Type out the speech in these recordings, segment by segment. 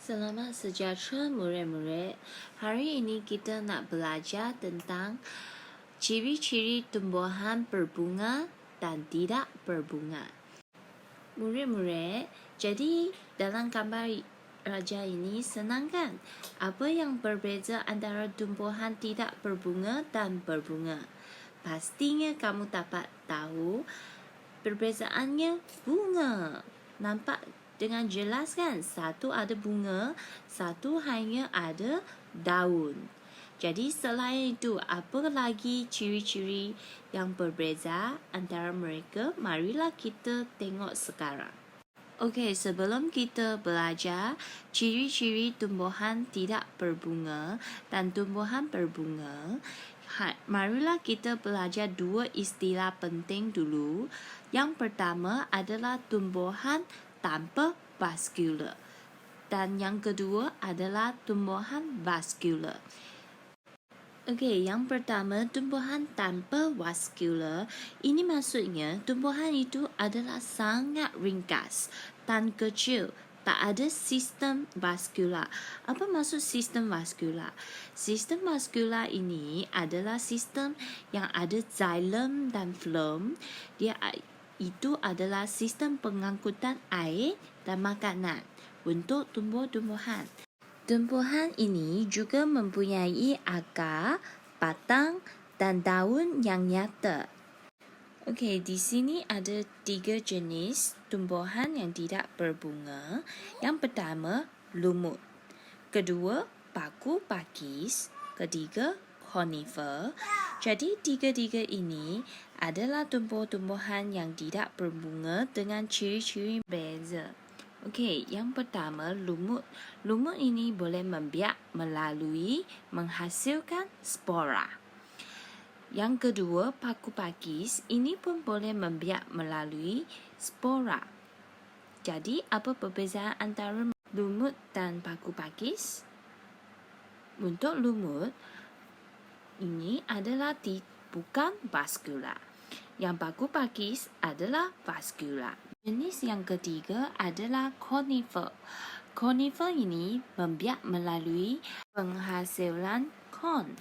Selamat sejahtera murid-murid. Hari ini kita nak belajar tentang ciri-ciri tumbuhan berbunga dan tidak berbunga. Murid-murid, jadi dalam gambar raja ini senang kan? Apa yang berbeza antara tumbuhan tidak berbunga dan berbunga? Pastinya kamu dapat tahu perbezaannya bunga. Nampak dengan jelas kan? Satu ada bunga, satu hanya ada daun. Jadi selain itu, apa lagi ciri-ciri yang berbeza antara mereka? Marilah kita tengok sekarang. Okey, sebelum kita belajar ciri-ciri tumbuhan tidak berbunga dan tumbuhan berbunga, marilah kita belajar dua istilah penting dulu. Yang pertama adalah tumbuhan tanpa vaskular dan yang kedua adalah tumbuhan vaskular. Okey, yang pertama tumbuhan tanpa vaskular. Ini maksudnya tumbuhan itu adalah sangat ringkas dan kecil. Tak ada sistem vaskular. Apa maksud sistem vaskular? Sistem vaskular ini adalah sistem yang ada xilem dan phloem. Itu adalah sistem pengangkutan air dan makanan untuk tumbuh-tumbuhan. Tumbuhan ini juga mempunyai akar, batang dan daun yang nyata. Okey, di sini ada 3 jenis tumbuhan yang tidak berbunga. Yang pertama, lumut. Kedua, paku pakis. Ketiga, conifer. Jadi tiga-tiga ini adalah tumbuh-tumbuhan yang tidak berbunga dengan ciri-ciri beza. Okey, yang pertama lumut. Lumut ini boleh membiak melalui menghasilkan spora. Yang kedua, paku pakis. Ini pun boleh membiak melalui spora. Jadi, apa perbezaan antara lumut dan paku pakis? Untuk lumut, ini adalah bukan vaskular. Yang paku pakis adalah vaskular. Jenis yang ketiga adalah conifer. Conifer ini membiak melalui penghasilan kon.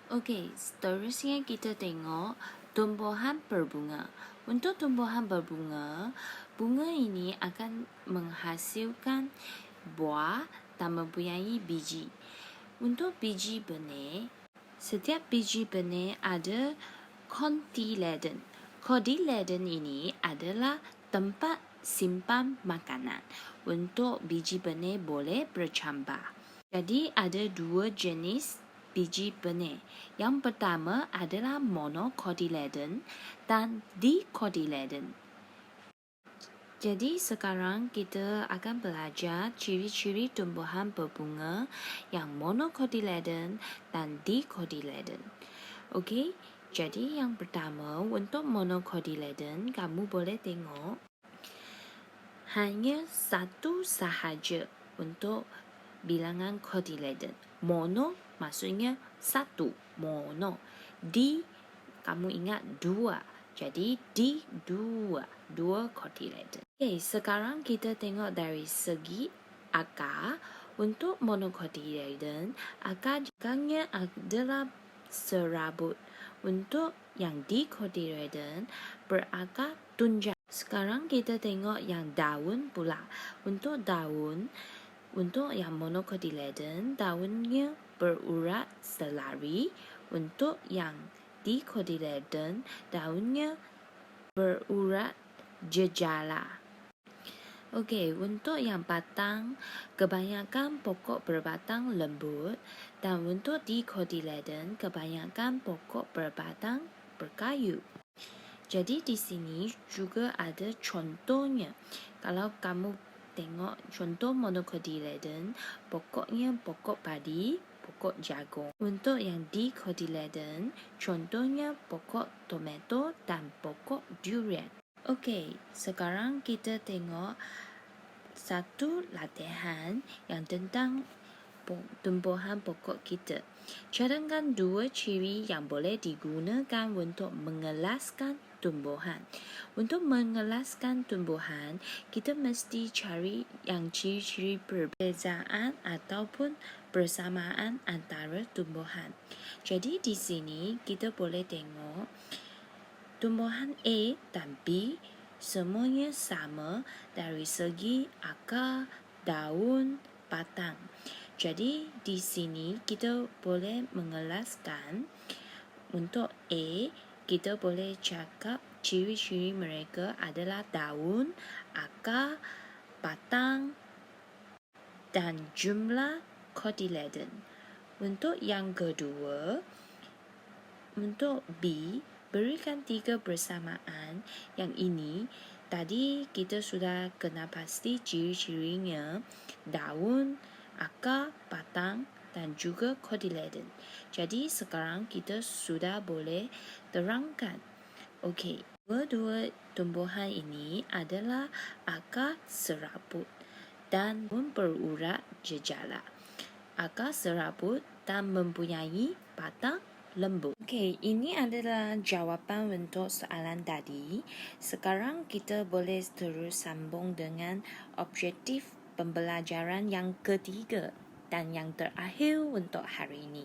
Okey, seterusnya kita tengok tumbuhan berbunga. Untuk tumbuhan berbunga, bunga ini akan menghasilkan buah dan mempunyai biji. Untuk biji benih, setiap biji benih ada cotyledon. Cotyledon ini adalah tempat simpan makanan untuk biji benih boleh bercambah. Jadi ada dua jenis biji benih. Yang pertama adalah monocotyledon dan dicotyledon. Jadi sekarang kita akan belajar ciri-ciri tumbuhan berbunga yang monocotyledon dan dicotyledon. Okey? Jadi yang pertama, untuk monocotyledon, kamu boleh tengok hanya satu sahaja untuk bilangan cotyledon. Mono maksudnya satu, mono. Di, kamu ingat dua. Jadi di dua cotyledon. Okey, sekarang kita tengok dari segi akar. Untuk monocotyledon, akarnya adalah serabut. Untuk yang dicotyledon berakar tunjang. Sekarang kita tengok yang daun pula. Untuk daun, untuk yang monocotyledon, daunnya berurat selari. Untuk yang dicotyledon, daunnya berurat jejala. Okey, untuk yang batang, kebanyakan pokok berbatang lembut dan untuk dicotyledon, kebanyakan pokok berbatang berkayu. Jadi di sini juga ada contohnya. Kalau kamu tengok contoh monocotyledon, pokoknya pokok padi, pokok jagung. Untuk yang dicotyledon, contohnya pokok tomato dan pokok durian. Okey, sekarang kita tengok satu latihan yang tentang tumbuhan pokok kita. Cadangkan dua ciri yang boleh digunakan untuk mengelaskan tumbuhan. Untuk mengelaskan tumbuhan, kita mesti cari yang ciri-ciri perbezaan ataupun persamaan antara tumbuhan. Jadi di sini kita boleh tengok tumbuhan A dan B semuanya sama dari segi akar, daun, batang. Jadi di sini kita boleh mengelaskan untuk A, kita boleh cakap ciri-ciri mereka adalah daun, akar, batang dan jumlah cotyledon. Untuk yang kedua, untuk B, berikan 3 persamaan. Yang ini tadi kita sudah kena pasti ciri-cirinya daun, akar, batang dan juga cotyledon. Jadi sekarang kita sudah boleh terangkan. Okey, dua-dua tumbuhan ini adalah akar serabut dan berurat jejala. Akar serabut dan mempunyai batang lembut. Okey, ini adalah jawapan untuk soalan tadi. Sekarang kita boleh terus sambung dengan objektif pembelajaran yang ketiga dan yang terakhir untuk hari ini.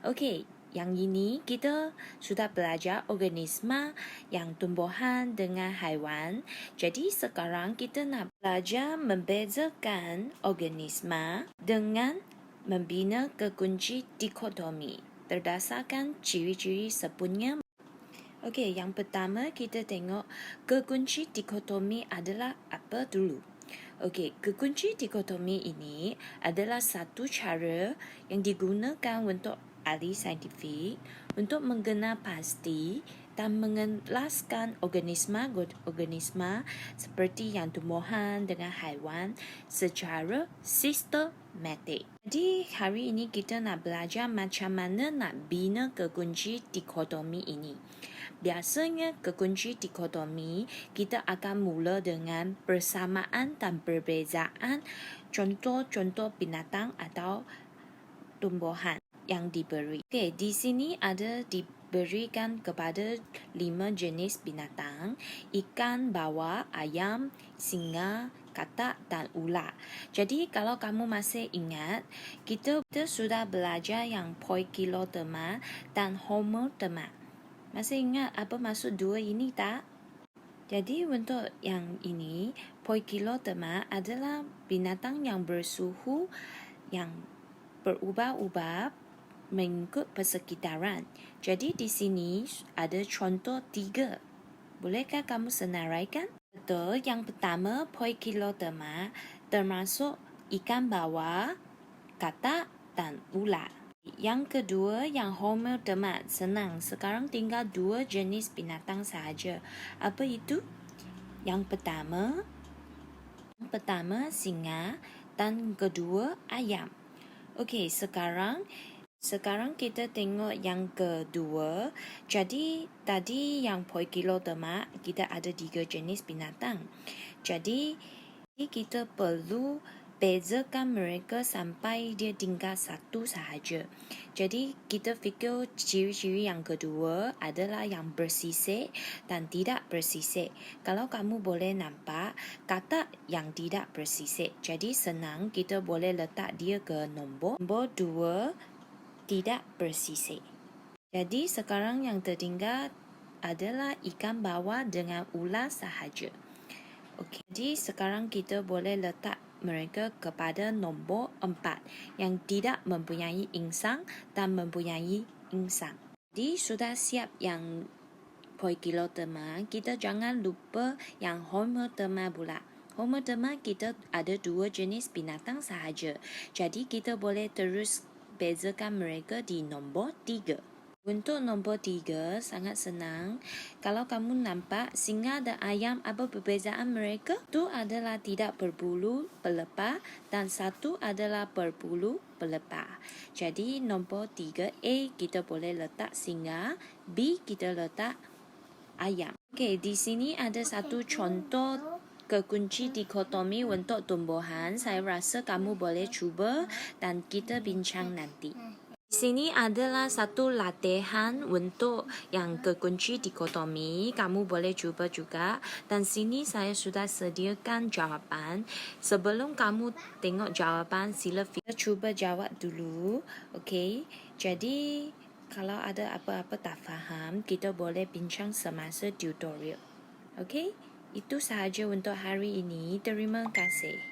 Okey, yang ini kita sudah belajar organisma yang tumbuhan dengan haiwan. Jadi sekarang kita nak belajar membezakan organisma dengan membina kekunci dikotomi berdasarkan ciri-ciri sepunya. Okey, yang pertama kita tengok kekunci dikotomi adalah apa dulu. Okey, kekunci dikotomi ini adalah satu cara yang digunakan untuk ahli saintifik untuk mengenal pasti dan mengelaskan organisma seperti yang tumbuhan dengan haiwan secara sistematik. Jadi hari ini kita nak belajar macam mana nak bina kekunci dikotomi ini. Biasanya kekunci dikotomi kita akan mula dengan persamaan dan perbezaan contoh-contoh binatang atau tumbuhan yang diberi. Okey, di sini ada diberikan kepada 5 jenis binatang: ikan, bawal, ayam, singa, katak dan ular. Jadi kalau kamu masih ingat, kita sudah belajar yang poikiloderma dan homoderma. Masih ingat apa maksud dua ini tak? Jadi untuk yang ini, poikiloderma adalah binatang yang bersuhu yang berubah-ubah mengikut persekitaran. Jadi di sini ada contoh 3. Bolehkah kamu senaraikan? Betul, yang pertama poikiloderma termasuk ikan bawal, katak dan ular. Yang kedua, yang homoderma, senang. Sekarang tinggal 2 jenis binatang sahaja. Apa itu? Yang pertama singa dan kedua ayam. Okey, sekarang kita tengok yang kedua. Jadi tadi yang poikiloderma kita ada 3 jenis binatang. Jadi kita perlu bezakan mereka sampai dia tinggal 1 sahaja. Jadi kita fikir ciri-ciri yang kedua adalah yang bersisik dan tidak bersisik. Kalau kamu boleh nampak katak yang tidak bersisik. Jadi senang kita boleh letak dia ke nombor 2 tidak bersisik. Jadi sekarang yang tertinggal adalah ikan bawal dengan ular sahaja. Okey, jadi sekarang kita boleh letak mereka kepada nombor 4 yang tidak mempunyai insang dan mempunyai insang. Jadi sudah siap yang poikiloderma, kita jangan lupa yang homoderma pula. Homoderma kita ada 2 jenis binatang sahaja. Jadi kita boleh terus bezakan mereka di nombor 3. Untuk nombor 3 sangat senang. Kalau kamu nampak singa dan ayam, apa perbezaan mereka? Itu adalah tidak berbulu pelepah dan satu adalah berbulu pelepah. Jadi nombor 3 A kita boleh letak singa, B kita letak ayam. Okey, di sini ada satu contoh kekunci dikotomi untuk tumbuhan. Saya rasa kamu boleh cuba dan kita bincang nanti. Di sini adalah satu latihan untuk yang kekunci dikotomi. Kamu boleh cuba juga. Dan sini saya sudah sediakan jawapan. Sebelum kamu tengok jawapan, sila cuba jawab dulu. Okay? Jadi, kalau ada apa-apa tak faham, kita boleh bincang semasa tutorial. Okay? Itu sahaja untuk hari ini. Terima kasih.